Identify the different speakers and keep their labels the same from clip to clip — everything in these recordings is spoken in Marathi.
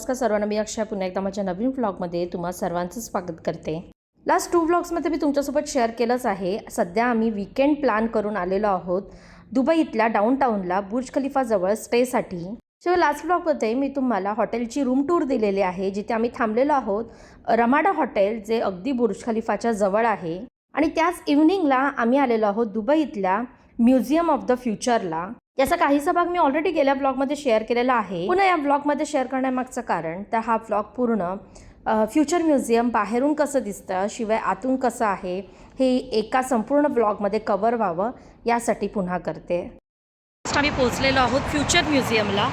Speaker 1: नमस्कार सर्वांना, मी अक्षय पुन्हा एकदा माझ्या नवीन व्लॉगमध्ये तुम्हा सर्वांचं स्वागत करते। लास्ट 2 व्लॉग्समध्ये मी तुमच्यासोबत शेअर केलंच आहे। सध्या आम्ही वीकेंड प्लॅन करून आलेलो आहोत दुबई इथल्या डाऊनटाऊनला बुर्ज खलिफा जवळ स्टेसाठी। सो लास्ट व्लॉगमध्ये मी तुम्हाला हॉटेलची रूम टूर दिलेली आहे, जिथे आम्ही थांबलेलो आहोत रमाडा हॉटेल, जे अगदी बुर्ज खलिफाच्या जवळ आहे। आणि त्याच इव्हनिंगला आम्ही आलेलो आहोत दुबई इथल्या म्युझियम ऑफ द फ्युचरला। याचा काहीसा भाग मी ऑलरेडी गेल्या ब्लॉगमध्ये शेअर केलेला आहे। पुन्हा या ब्लॉगमध्ये शेअर करण्यामागचं कारण तर हा ब्लॉग पूर्ण फ्युचर म्युझियम बाहेरून कसं दिसतं, शिवाय आतून कसं आहे, हे एका संपूर्ण ब्लॉगमध्ये कव्हर व्हावं यासाठी पुन्हा करते। आम्ही पोहोचलेलो आहोत फ्युचर म्युझियमला।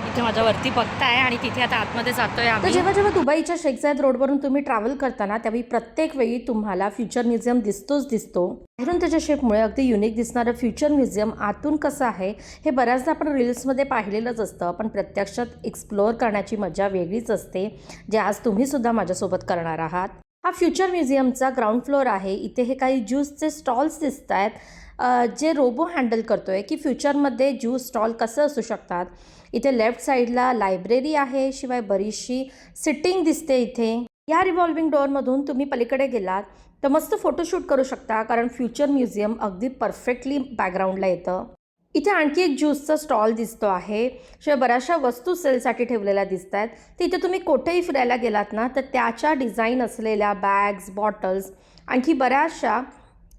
Speaker 1: इथे माझ्यावरती बघताय आणि तिथे आता आतमध्ये जातोय आम्ही। जेव्हा जेव्हा दुबईच्या शेख जायद रोडवरून तुम्ही ट्रॅव्हल करताना त्यावेळी प्रत्येक वेळी तुम्हाला फ्युचर म्युझियम दिसतो। बाहेरून त्याच्या शेपमुळे अगदी युनिक दिसणारं फ्युचर म्युझियम आतून कसं आहे हे बऱ्याचदा आपण रील्समध्ये पाहिलेलंच असतं, पण प्रत्यक्षात एक्सप्लोअर करण्याची मजा वेगळीच असते, जे आज तुम्ही सुद्धा माझ्यासोबत करणार आहात। हा फ्युचर म्युझियमचा ग्राउंड फ्लोअर आहे। इथे हे काही ज्यूसचे स्टॉल्स दिसत आहेत, जे रोबो हँडल करतोय की फ्युचरमध्ये ज्यूस स्टॉल कसं असू शकतात। इथे लेफ्ट साईडला लायब्ररी आहे, शिवाय बरीचशी सिटिंग दिसते इथे। या रिव्हॉल्विंग डोअरमधून तुम्ही पलीकडे गेलात तर मस्त फोटोशूट करू शकता, कारण फ्युचर म्युझियम अगदी परफेक्टली बॅकग्राऊंडला येतं। इथे आणखी एक ज्यूसचा स्टॉल दिसतो आहे, शिवाय बऱ्याचशा वस्तू सेलसाठी ठेवलेल्या दिसत आहेत। तर इथे तुम्ही कुठेही फिरायला गेलात ना तर त्याच्या डिझाईन असलेल्या बॅग्स, बॉटल्स, आणखी बऱ्याचशा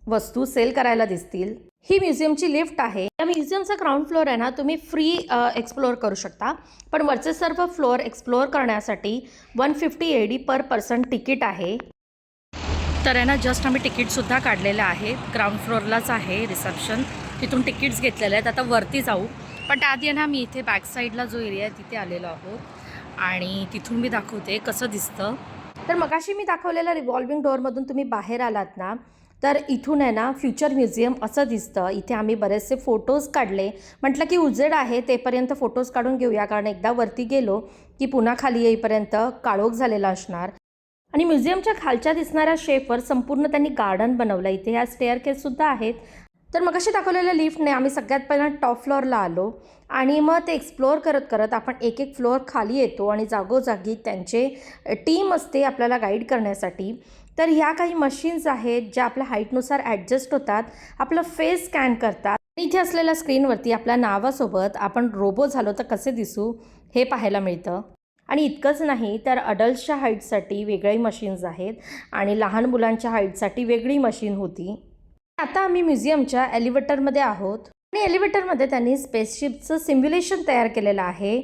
Speaker 1: वस्तू सेल करायला दिसतील। ही म्युझियमची लिफ्ट आहे। या म्युझियमचा ग्राउंड फ्लोअर आहे ना, तुम्ही फ्री एक्सप्लोअर करू शकता, पण वरचे सर्व फ्लोअर एक्सप्लोअर करण्यासाठी 150 AD पर पर्सन तिकीट आहे। तर आहे ना, जस्ट आम्ही तिकीटसुद्धा काढलेलं आहे। ग्राउंड फ्लोअरलाच आहे रिसेप्शन, तिथून तिकीट्स घेतलेले आहेत। आता वरती जाऊ, पण त्याआधी ना मी इथे बॅक साईडला जो एरिया आहे तिथे आलेलो आहोत आणि तिथून मी दाखवते कसं दिसतं। तर मगाशी मी दाखवलेल्या रिव्हॉल्विंग डोअरमधून तुम्ही बाहेर आलात ना, तर इथून आहे ना फ्युचर म्युझियम असं दिसतं। इथे आम्ही बरेचसे फोटोज काढले। म्हटलं की उजेड आहे तेपर्यंत फोटोज काढून घेऊया, कारण एकदा वरती गेलो की पुन्हा खाली येईपर्यंत काळोख झालेला असणार। आणि म्युझियमच्या खालच्या दिसणाऱ्या शेपवर संपूर्ण त्यांनी गार्डन बनवलं। इथे ह्या स्टेअरकेससुद्धा आहेत। तर मगाशी दाखवलेल्या लिफ्टने आम्ही सगळ्यात पहिला टॉप फ्लोअरला आलो आणि मग ते एक्सप्लोअर करत करत आपण एक एक फ्लोअर खाली येतो आणि जागोजागी त्यांचे टीम असते आपल्याला गाईड करण्यासाठी। तर ह्या काही मशीन्स आहेत ज्या आपल्या हाईटनुसार ॲडजस्ट होतात, आपलं फेस स्कॅन करतात। इथे असलेल्या स्क्रीनवरती आपल्या नावासोबत आपण रोबो झालो तर कसे दिसू हे पाहायला मिळतं। आणि इतकंच नाही तर अडल्ट्सच्या हाईटसाठी वेगळी मशीन्स आहेत आणि लहान मुलांच्या हाईटसाठी वेगळी मशीन होती। आता आम्ही म्युझियमच्या एलिव्हेटरमध्ये आहोत आणि एलिव्हेटरमध्ये त्यांनी स्पेसशिपचं सिम्युलेशन तयार केलेलं आहे,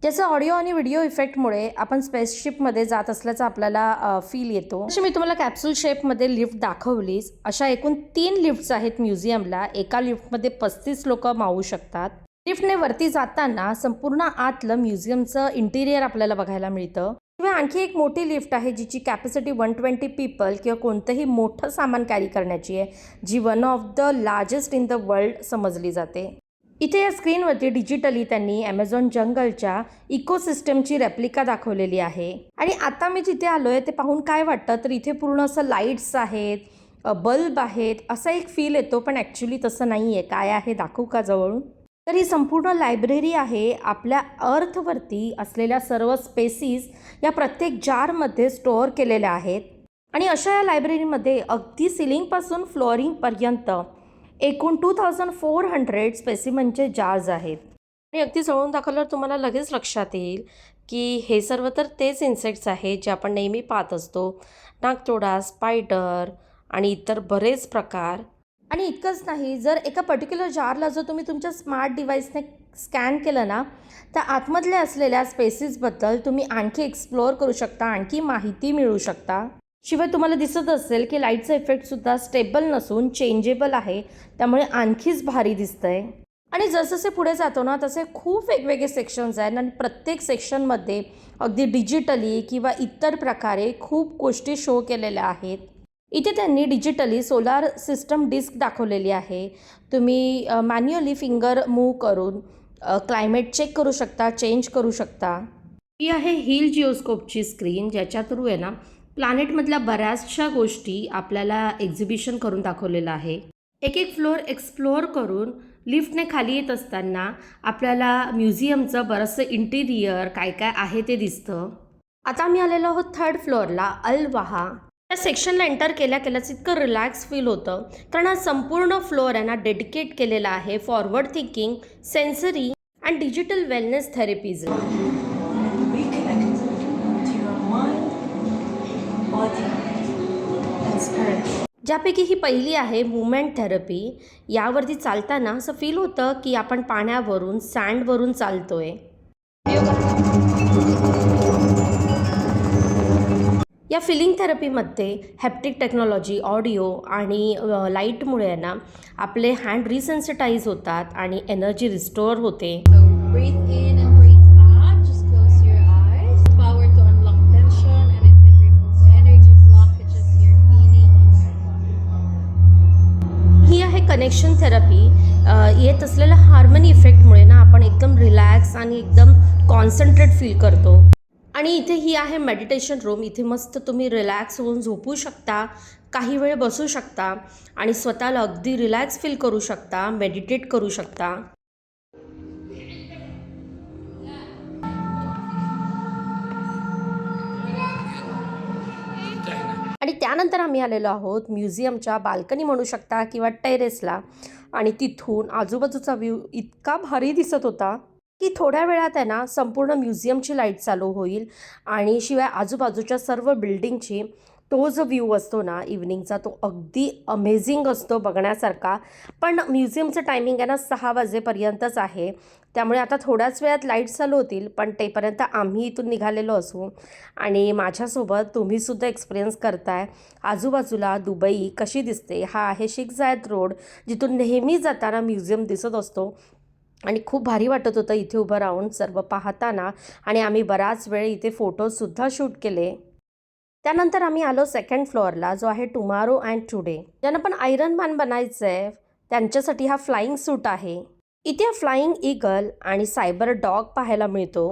Speaker 1: ज्याचं ऑडिओ आणि व्हिडिओ इफेक्टमुळे आपण स्पेसशिपमध्ये जात असल्याचा आपल्याला फील येतो। अशी मी तुम्हाला कॅप्सूल शेपमध्ये लिफ्ट दाखवलीच। अशा एकूण 3 लिफ्ट्स आहेत म्युझियमला। एका लिफ्टमध्ये 35 लोक मावू शकतात। लिफ्टने वरती जाताना संपूर्ण आतलं म्युझियमचं इंटिरियर आपल्याला बघायला मिळतं। किंवा आणखी एक मोठी लिफ्ट आहे जिची कॅपॅसिटी 120 पीपल किंवा कोणतंही मोठं सामान कॅरी करण्याची आहे, जी one of the largest in the world समजली जाते। इथे या स्क्रीनवरती डिजिटली त्यांनी ॲमेझॉन जंगलच्या इकोसिस्टमची रेप्लिका दाखवलेली आहे। आणि आता मी जिथे आलोय ते पाहून काय वाटतं तर इथे पूर्ण असं लाईट्स आहेत, बल्ब आहेत, असा एक फील येतो, पण ॲक्च्युली तसं नाही आहे। काय आहे दाखवू का जवळून? तर ही संपूर्ण लायब्ररी आहे। आपल्या अर्थवरती असलेल्या सर्व स्पेसिस या प्रत्येक जारमध्ये स्टोअर केलेल्या आहेत। आणि अशा या लायब्ररीमध्ये अगदी सिलिंगपासून फ्लोअरिंगपर्यंत एकूण 2400 स्पेसिमनचे जार्स आहेत। आणि अगदी जवळून दाखवल्यावर तुम्हाला लगेच लक्षात येईल की हे सर्व तर तेच इन्सेक्ट्स आहेत जे आपण नेहमी पाहत असतो, नागतोडा, स्पायडर आणि इतर बरेच प्रकार। आणि इतकंच नाही, जर एका पर्टिक्युलर जारला जर तुम्ही तुमच्या स्मार्ट डिव्हाइसने स्कॅन केलं ना, तर आतमधल्या असलेल्या स्पेसिसबद्दल तुम्ही आणखी एक्सप्लोअर करू शकता, आणखी माहिती मिळू शकता। शिवाय तुम्हाला दिसत असेल की लाईटचा इफेक्टसुद्धा स्टेबल नसून चेंजेबल आहे, त्यामुळे आणखीच भारी दिसतंय। आणि जसजसे पुढे जातो ना तसे खूप वेगवेगळे सेक्शन्स आहेत आणि प्रत्येक सेक्शनमध्ये अगदी डिजिटली किंवा इतर प्रकारे खूप गोष्टी शो केलेल्या आहेत। इथे त्यांनी डिजिटली सोलार सिस्टम डिस्क दाखवलेली आहे। तुम्ही मॅन्युअली फिंगर मूव्ह करून क्लायमेट चेक करू शकता, चेंज करू शकता। ही आहे हिल जिओस्कोपची स्क्रीन, ज्याच्या थ्रू आहे ना प्लॅनेटमधल्या बऱ्याचशा गोष्टी आपल्याला एक्झिबिशन करून दाखवलेलं आहे। एक एक फ्लोअर एक्सप्लोअर करून लिफ्टने खाली येत असताना आपल्याला म्युझियमचं बरंचसं इंटिरियर काय काय आहे ते दिसतं. आता आम्ही आलेलो आहोत 3rd फ्लोअरला, अल वहा. त्या सेक्शनला एंटर केल्या केल्याच इतकं रिलॅक्स फील होतं, कारण हा संपूर्ण फ्लोअर आहे ना डेडिकेट केलेला आहे forward thinking, sensory and digital wellness therapies.
Speaker 2: Reconnect to your mind, body, and spirit.
Speaker 1: ज्यापैकी ही पहिली आहे मुवमेंट थेरपी. यावरती चालताना असं फील होतं की आपण पाण्यावरून, सँडवरून चालतोय. या फिलिंग थेरपीमध्ये हॅप्टिक टेक्नॉलॉजी, ऑडिओ आणि लाईटमुळे ना आपले हँड रिसेन्सिटाईज होतात आणि एनर्जी रिस्टोअर होते.
Speaker 3: So breathe in and breathe out. Just close your eyes. Power to unlock tension and it can remove energy blockages you're feeling in your body.
Speaker 1: ही आहे कनेक्शन थेरपी. येत असलेल्या हार्मनी इफेक्टमुळे ना आपण एकदम रिलॅक्स आणि एकदम कॉन्सन्ट्रेट फील करतो. आणि इथे ही आहे मेडिटेशन रूम. इथे मस्त तुम्ही रिलॅक्स होऊन झोपू शकता, काही वेळ बसू शकता आणि स्वतःला अगदी रिलॅक्स फील करू शकता, मेडिटेट करू शकता. आणि त्यानंतर आम्ही आलेलो आहोत म्युझियमच्या बाल्कनी म्हणू शकता किंवा टेरेसला. आणि तिथून आजूबाजूचा व्ह्यू इतका भारी दिसत होता की थोड्या वेळात आहे ना संपूर्ण म्युझियमची लाईट चालू होईल आणि शिवाय आजूबाजूच्या सर्व बिल्डिंगची तो जो व्ह्यू असतो ना इव्हनिंगचा तो अगदी अमेझिंग असतो बघण्यासारखा. पण म्युझियमचं टायमिंग आहे ना 6 वाजेपर्यंतच आहे, त्यामुळे आता थोड्याच वेळात लाईट चालू होतील. पण तेपर्यंत आम्ही इथून निघालेलो असू आणि माझ्यासोबत तुम्हीसुद्धा एक्सपिरियन्स करताय आजूबाजूला दुबई कशी दिसते. हा आहे शेख जायद रोड, जिथून नेहमी जाताना म्युझियम दिसत असतो आणि खूप भारी वाटत होतं इथे उभं राहून सर्व पाहताना. आणि आम्ही बराच वेळ इथे फोटोजसुद्धा शूट केले. त्यानंतर आम्ही आलो 2nd फ्लोअरला, जो आहे टुमारो अँड टुडे. ज्यांना पण आयरन मॅन बनायचं आहे त्यांच्यासाठी हा फ्लाइंग सूट आहे. इथे फ्लाइंग ईगल आणि सायबर डॉग पाहायला मिळतो.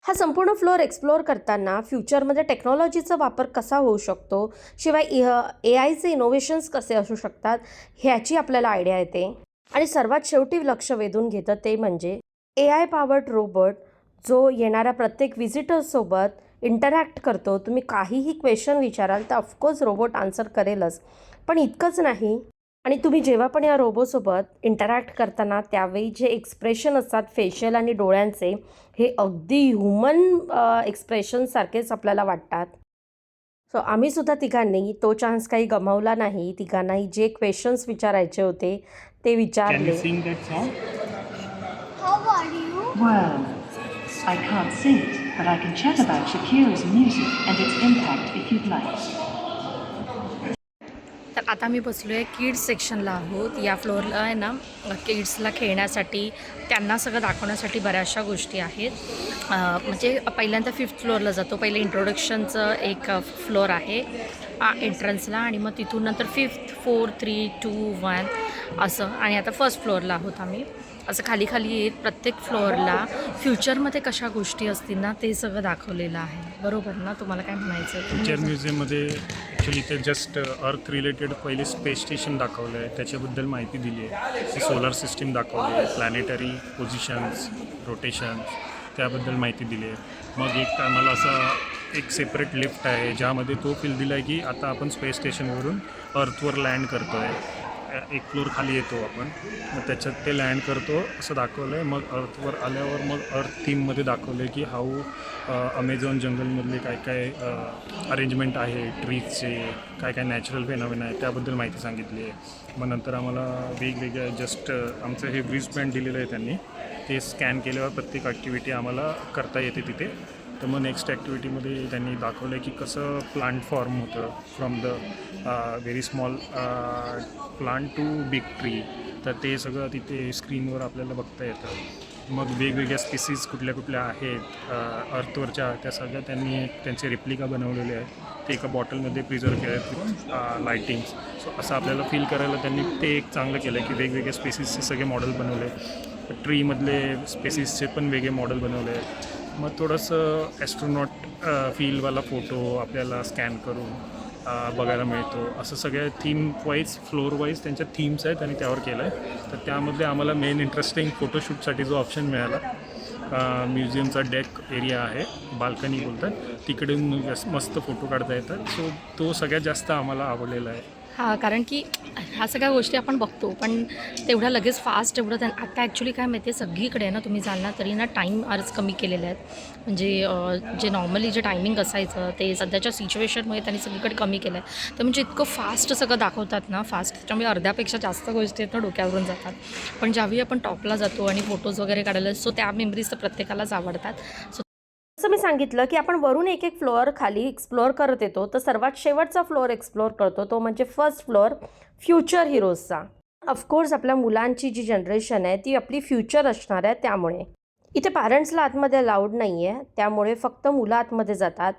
Speaker 1: हा संपूर्ण फ्लोअर एक्सप्लोअर करताना फ्युचरमध्ये टेक्नॉलॉजीचा वापर कसा होऊ शकतो, शिवाय AIचे इनोव्हेशन्स कसे असू शकतात ह्याची आपल्याला आयडिया येते. आणि सर्वात शेवटी लक्ष वेधून घेतं ते म्हणजे AI पॉवर्ड रोबोट, जो येणाऱ्या प्रत्येक व्हिजिटर्ससोबत इंटरॅक्ट करतो. तुम्ही काहीही क्वेश्चन विचाराल तर ऑफकोर्स रोबोट आन्सर करेलच. पण इतकंच नाही, आणि तुम्ही जेव्हा पण या रोबोसोबत इंटरॅक्ट करताना त्यावेळी जे एक्सप्रेशन असतात फेशियल आणि डोळ्यांचे, हे अगदी ह्युमन एक्सप्रेशनसारखेच आपल्याला वाटतात. सो आम्हीसुद्धा तिघांनी तो चान्स काही गमावला नाही. तिघांनाही जे क्वेश्चन्स विचारायचे होते ते
Speaker 4: Can you
Speaker 1: विचारले.
Speaker 4: sing that song?
Speaker 3: How are you?
Speaker 2: Well, I can't sing it, but I can chat about Shakira's music and its impact if you'd like.
Speaker 1: तर आता मी बसलो आहे किड्स सेक्शनला आहोत. या फ्लोअरला आहे ना किड्सला खेळण्यासाठी, त्यांना सगळं दाखवण्यासाठी बऱ्याचशा गोष्टी आहेत. म्हणजे पहिल्यांदा 5th फ्लोअरला जातो. पहिले इंट्रोडक्शनचं एक फ्लोअर आहे एंट्रन्सला, आणि मग तिथून नंतर 5th, 4, 3, 2, 1 असं. आणि आता 1st फ्लोअरला आहोत आम्ही. असं खाली खाली येत प्रत्येक फ्लोअरला फ्युचरमध्ये कशा गोष्टी असतील ना ते सगळं दाखवलेलं आहे. बरोबर ना? तुम्हाला काय म्हणायचं?
Speaker 4: फ्युचर म्युझियममध्ये ॲक्च्युली ते जस्ट अर्थ रिलेटेड पहिले स्पेस स्टेशन दाखवलं आहे, त्याच्याबद्दल माहिती दिली आहे. सोलर सिस्टीम दाखवली आहे, प्लॅनेटरी पोझिशन्स, रोटेशन्स, त्याबद्दल माहिती दिली आहे. मग एक आम्हाला असा एक सेपरेट लिफ्ट आहे ज्यामध्ये तो फील दिला आहे की आता आपण स्पेस स्टेशनवरून अर्थवर लँड करतो आहे. एक फ्लोअर खाली येतो आपण, मग त्याच्यात ते लँड करतो असं दाखवलं आहे. मग अर्थवर आल्यावर मग अर्थ थीममध्ये दाखवलं आहे की हाऊ अमेझॉन जंगलमधले काय काय अरेंजमेंट आहे, ट्रीजचे काय काय नॅचरल फेनॉमेना आहे त्याबद्दल माहिती सांगितली आहे. मग नंतर आम्हाला वेगवेगळ्या जस्ट आमचं हे रिस्टबँड दिलेलं आहे त्यांनी, ते स्कॅन केल्यावर प्रत्येक ॲक्टिव्हिटी आम्हाला करता येते तिथे. तर मग नेक्स्ट ॲक्टिव्हिटीमध्ये त्यांनी दाखवलं आहे की कसं प्लांट फॉर्म होतं from the very small plant to big tree. तर ते सगळं तिथे स्क्रीनवर आपल्याला बघता येतं. मग वेगवेगळ्या स्पीसीज कुठल्या कुठल्या आहेत अर्थवरच्या, त्या सगळ्या त्यांनी त्यांचे रेप्लिका बनवलेले आहेत. ते एका बॉटलमध्ये प्रिझर्व केले आहेत लायटिंग्स. सो असं आपल्याला फील करायला त्यांनी ते एक चांगलं केलं आहे की वेगवेगळ्या स्पेसीसचे सगळे मॉडेल बनवले. ट्रीमधले स्पेसीसचे पण वेगळे मॉडेल बनवले आहेत. मग थोडंसं ॲस्ट्रोनॉट फीलवाला फोटो आपल्याला स्कॅन करून बघायला मिळतो. असं सगळ्या थीम वाईज, फ्लोअर वाईज त्यांच्या थीम्स आहेत आणि त्यावर केलं आहे. तर त्यामध्ये आम्हाला मेन इंटरेस्टिंग फोटोशूटसाठी जो ऑप्शन मिळाला, म्युझियमचा डेक एरिया आहे, बाल्कनी बोलतात, तिकडून मस्त फोटो काढता येतात. सो तो सगळ्यात जास्त आम्हाला आवडलेला आहे.
Speaker 5: हां, कारण की ह्या सगळ्या गोष्टी आपण बघतो, पण तेवढ्या लगेच फास्ट एवढं आता ॲक्च्युली काय माहिती आहे, सगळीकडे ना तुम्ही जाल ना तरी ना टाईम अर्ज कमी केलेले आहेत. म्हणजे जे नॉर्मली जे टायमिंग असायचं ते सध्याच्या सिच्युएशनमुळे त्यांनी सगळीकडे कमी केलं आहे. तर म्हणजे इतकं फास्ट सगळं दाखवतात ना, फास्ट, त्याच्यामुळे अर्ध्यापेक्षा जास्त गोष्टी आहेत ना डोक्यावरून जातात. पण ज्यावेळी आपण टॉपला जातो आणि फोटोज वगैरे काढायला, सो त्या मेमरीज तर प्रत्येकालाच आवडतात. सो
Speaker 1: जसं मी सांगितलं की आपण वरून एक एक फ्लोअर खाली एक्सप्लोअर करत येतो, तर सर्वात शेवटचा फ्लोअर एक्सप्लोअर करतो तो म्हणजे फर्स्ट फ्लोअर फ्युचर हिरोजचा. ऑफकोर्स आपल्या मुलांची जी जनरेशन आहे ती आपली फ्युचर असणार आहे, त्यामुळे इथे पॅरेंट्सला आतमध्ये अलाउड नाही आहे, त्यामुळे फक्त मुलं आतमध्ये जातात.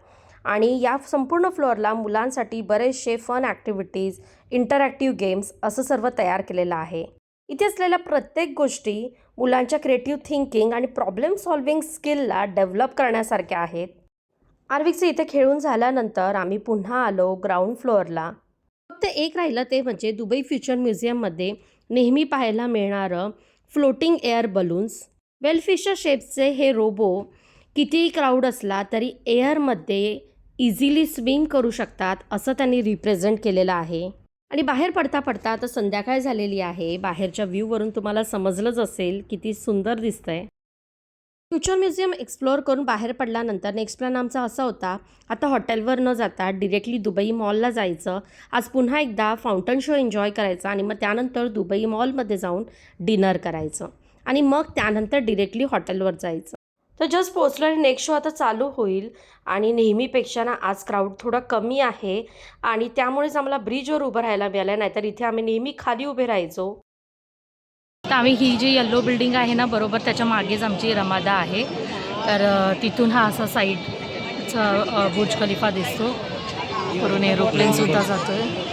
Speaker 1: आणि या संपूर्ण फ्लोअरला मुलांसाठी बरेचसे फन ॲक्टिव्हिटीज, इंटरॅक्टिव्ह गेम्स असं सर्व तयार केलेलं आहे. इथे असलेल्या प्रत्येक गोष्टी मुलांच्या क्रिएटिव्ह थिंकिंग आणि प्रॉब्लेम सॉल्विंग स्किलला डेव्हलप करण्यासारख्या आहेत. आर्विकचं इथे खेळून झाल्यानंतर आम्ही पुन्हा आलो ग्राउंड फ्लोअरला. फक्त एक राहिलं ते म्हणजे दुबई फ्युचर म्युझियममध्ये नेहमी पाहायला मिळणारं फ्लोटिंग एअर बलून्स. वेलफिशर शेप्सचे हे रोबो कितीही क्राऊड असला तरी एअरमध्ये इझिली स्विम करू शकतात असं त्यांनी रिप्रेझेंट केलेलं आहे. आणि बाहेर पडता पडता आता संध्याकाळ झालेली आहे. बाहेरच्या व्ह्यूवरून तुम्हाला समजलंच असेल किती सुंदर दिसतंय. फ्युचर म्युझियम एक्सप्लोअर करून बाहेर पडल्यानंतर नेक्स्ट प्लॅन आमचा असा होता, आता हॉटेलवर न जाता डिरेक्टली दुबई मॉलला जायचं. आज पुन्हा एकदा फाउंटन शो एन्जॉय करायचा आणि मग त्यानंतर दुबई मॉलमध्ये जाऊन डिनर करायचं आणि मग त्यानंतर डिरेक्टली हॉटेलवर जायचं. तर जस्ट पोचलं आणि नेक्स्ट शो आता चालू होईल. आणि नेहमीपेक्षा ना आज क्राऊड थोडा कमी आहे आणि त्यामुळेच आम्हाला ब्रिजवर उभं राहायला मिळालं, नाहीतर इथे आम्ही नेहमी खाली उभे राहायचो.
Speaker 5: तर आम्ही ही जी येल्लो बिल्डिंग आहे ना, बरोबर त्याच्या मागेच आमची रमादा आहे. तर तिथून हा असा साईडचा बुर्ज खलिफा दिसतो. वरून एरोप्लेनसुद्धा जातो आहे.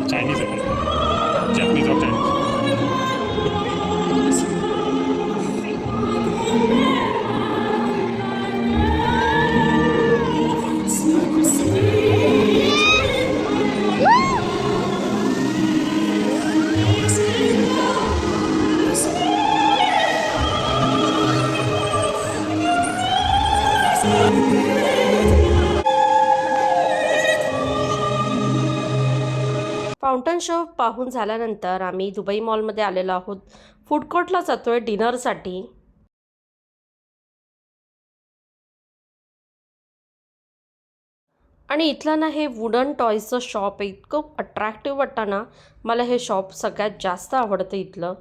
Speaker 4: चायनीज आहे, Japanese of Chinese.
Speaker 1: Fountain show पाहून झाल्यानंतर आम्ही दुबई मॉलमध्ये आलेलो आहोत. फूड कोर्टला जातो आहे डिनरसाठी. आणि इथलं ना हे वुडन टॉयजचं शॉप आहे, इतकं अट्रॅक्टिव्ह वाटतं ना मला. हे शॉप सगळ्यात जास्त आवडतं इथलं.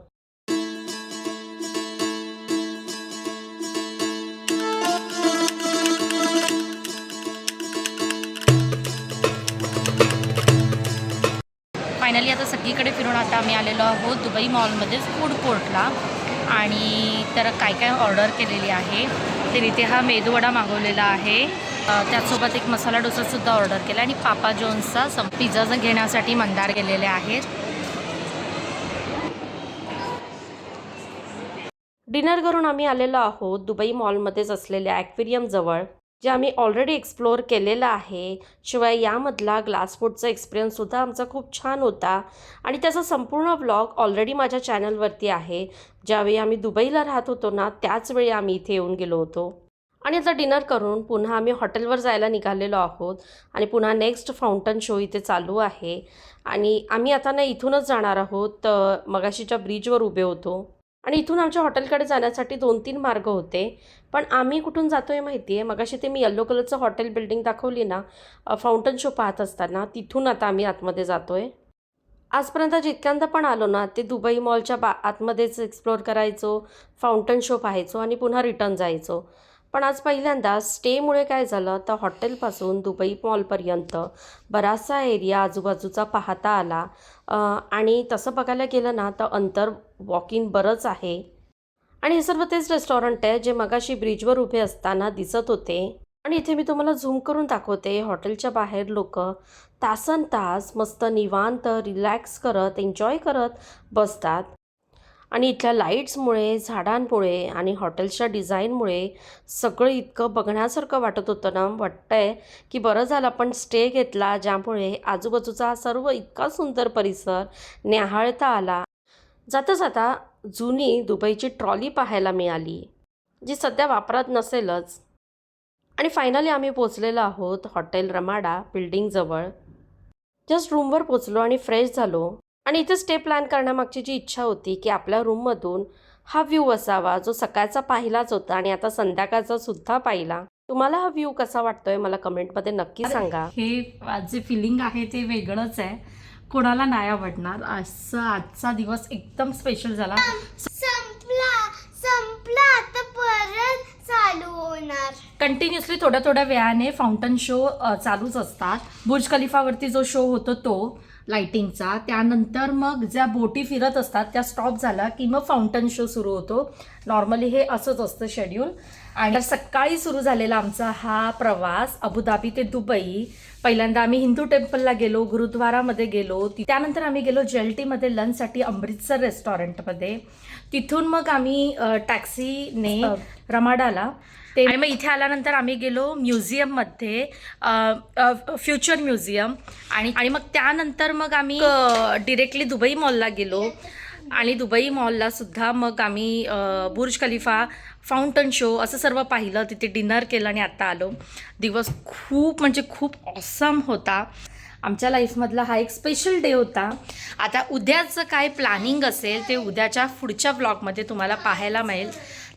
Speaker 5: फायनली आता सगळीकडे फिरून आता आम्ही आलेलो आहोत दुबई मॉलमध्येच फूड कोर्टला. आणि तर काय काय ऑर्डर केलेली आहे, तर इथे हा मेदूवडा मागवलेला आहे. त्याचसोबत एक मसाला डोसासुद्धा ऑर्डर केला आणि पापा जॉन्सचा पिझ्झा घेण्यासाठी मंदार गेलेले आहेत.
Speaker 1: डिनर करून आम्ही आलेलो आहोत दुबई मॉलमध्येच असलेल्या ॲक्वेरियमजवळ, जे आम्ही ऑलरेडी एक्सप्लोअर केलेलं आहे. शिवाय यामधला ग्लास बोटचा एक्सपिरियन्ससुद्धा आमचा खूप छान होता आणि त्याचा संपूर्ण व्लॉग ऑलरेडी माझ्या चॅनलवरती आहे. ज्यावेळी आम्ही दुबईला राहत होतो ना, त्याचवेळी आम्ही इथे येऊन गेलो होतो. आणि आता डिनर करून पुन्हा आम्ही हॉटेलवर जायला निघालेलो आहोत आणि पुन्हा नेक्स्ट फाउंटन शो इथे चालू आहे. आणि आम्ही आता ना इथूनच जाणार आहोत. मगाशीच्या ब्रिजवर उभे होतो आणि इथून आमच्या हॉटेलकडे जाण्यासाठी 2-3 मार्ग होते. पण आम्ही कुठून जातो आहे माहिती आहे, मगाशी ते मी येल्लो कलरचं हॉटेल बिल्डिंग दाखवली ना फाउंटन शो पाहत असताना, तिथून आता आम्ही आतमध्ये जातो आहे. आजपर्यंत जितक्यांदा पण आलो ना ते दुबई मॉलच्या आतमध्येच एक्सप्लोअर करायचो, फाउंटन शो पाहायचो आणि पुन्हा रिटर्न जायचो. पण आज पहिल्यांदा स्टेमुळे काय झालं तर हॉटेलपासून दुबई मॉलपर्यंत बराचसा एरिया आजूबाजूचा पाहता आला. आणि तसं बघायला गेलं ना तर अंतर वॉक इन बरंच आहे. आणि हे सर्व तेच रेस्टॉरंट आहे जे मगाशी ब्रिजवर उभे असताना दिसत होते. आणि इथे मी तुम्हाला झूम करून दाखवते. हॉटेलच्या बाहेर लोक तासनतास मस्त निवांत रिलॅक्स करत एन्जॉय करत बसतात. आणि इथल्या लाईट्समुळे, झाडांमुळे आणि हॉटेलच्या डिझाईनमुळे सगळं इतकं बघण्यासारखं वाटत होतं ना. वाटतंय की बरं झालं आपण स्टे घेतला, ज्यामुळे आजूबाजूचा सर्व इतका सुंदर परिसर न्याहाळता आला. जाता जाता जुनी दुबईची ट्रॉली पाहायला मिळाली, जी सध्या वापरात नसेलच. आणि फायनली आम्ही पोचलेलो आहोत हॉटेल रमाडा बिल्डिंगजवळ. जस्ट रूमवर पोचलो आणि फ्रेश झालो. आणि इथे स्टे प्लॅन करण्यामागची जी इच्छा होती की आपल्या रूममधून हा व्ह्यू असावा जो सकाळचा पाहिलाच होता आणि आता संध्याकाळचा सुद्धा पाहिला. तुम्हाला हा व्ह्यू कसा वाटतोय मला कमेंटमध्ये नक्की सांगा.
Speaker 5: हे जे फिलिंग आहे ते वेगळंच आहे, कोणाला नाही आवडणार. असं आजचा दिवस एकदम स्पेशल झाला.
Speaker 6: संपला आता परत चालू होणार.
Speaker 5: कंटिन्युअसली थोड्या थोड्या वेळाने फाउंटन शो चालूच असतात. बुर्ज खलिफावरती जो शो होतो तो लाइटिंगचा, त्यानंतर मग ज्या बोटी फिरत असतात त्या स्टॉप झाला की मग फाउंटन शो सुरू होतो. नॉर्मली हे असंच असतं शेड्यूल. आणि सकाळी सुरू झालेला आमचा हा प्रवास अबुधाबी ते दुबई. पहिल्यांदा आम्ही हिंदू टेम्पलला गेलो, गुरुद्वारामध्ये गेलो, त्यानंतर आम्ही गेलो JLTमध्ये लंचसाठी अमृतसर रेस्टॉरंटमध्ये. तिथून मग आम्ही टॅक्सीने रमाडाला ते, आणि मग इथे आल्यानंतर आम्ही गेलो म्युझियममध्ये, फ्युचर म्युझियम. आणि मग त्यानंतर मग आम्ही डिरेक्टली दुबई मॉलला गेलो. आणि दुबई मॉलला सुद्धा मग आम्ही बुर्ज खलिफा, फाउंटन शो असं सर्व पाहिलं. तिथे डिनर केलं आणि आत्ता आलो. दिवस खूप म्हणजे खूप ऑसम होता. आमच्या लाईफमधला हा एक स्पेशल डे होता. आता उद्याचं काय प्लॅनिंग असेल ते उद्याच्या पुढच्या व्लॉगमध्ये तुम्हाला पाहायला मिळेल.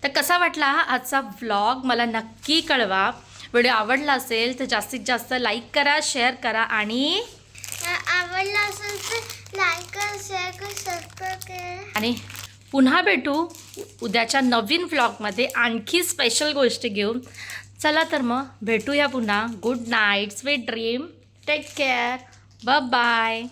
Speaker 5: तर कसा वाटला हा आजचा व्लॉग मला नक्की कळवा. व्हिडिओ आवडला असेल तर जास्तीत जास्त लाईक करा, शेअर करा आणि
Speaker 6: आवडला असेल तर लाईक करा, शेअर करा, सबस्क्राईब करा.
Speaker 5: आणि पुन्हा भेटू उद्याच्या नवीन व्लॉगमध्ये आणखी स्पेशल गोष्टी घेऊन. चला तर मग भेटूया पुन्हा. Good night, sweet dream, take care, bye bye.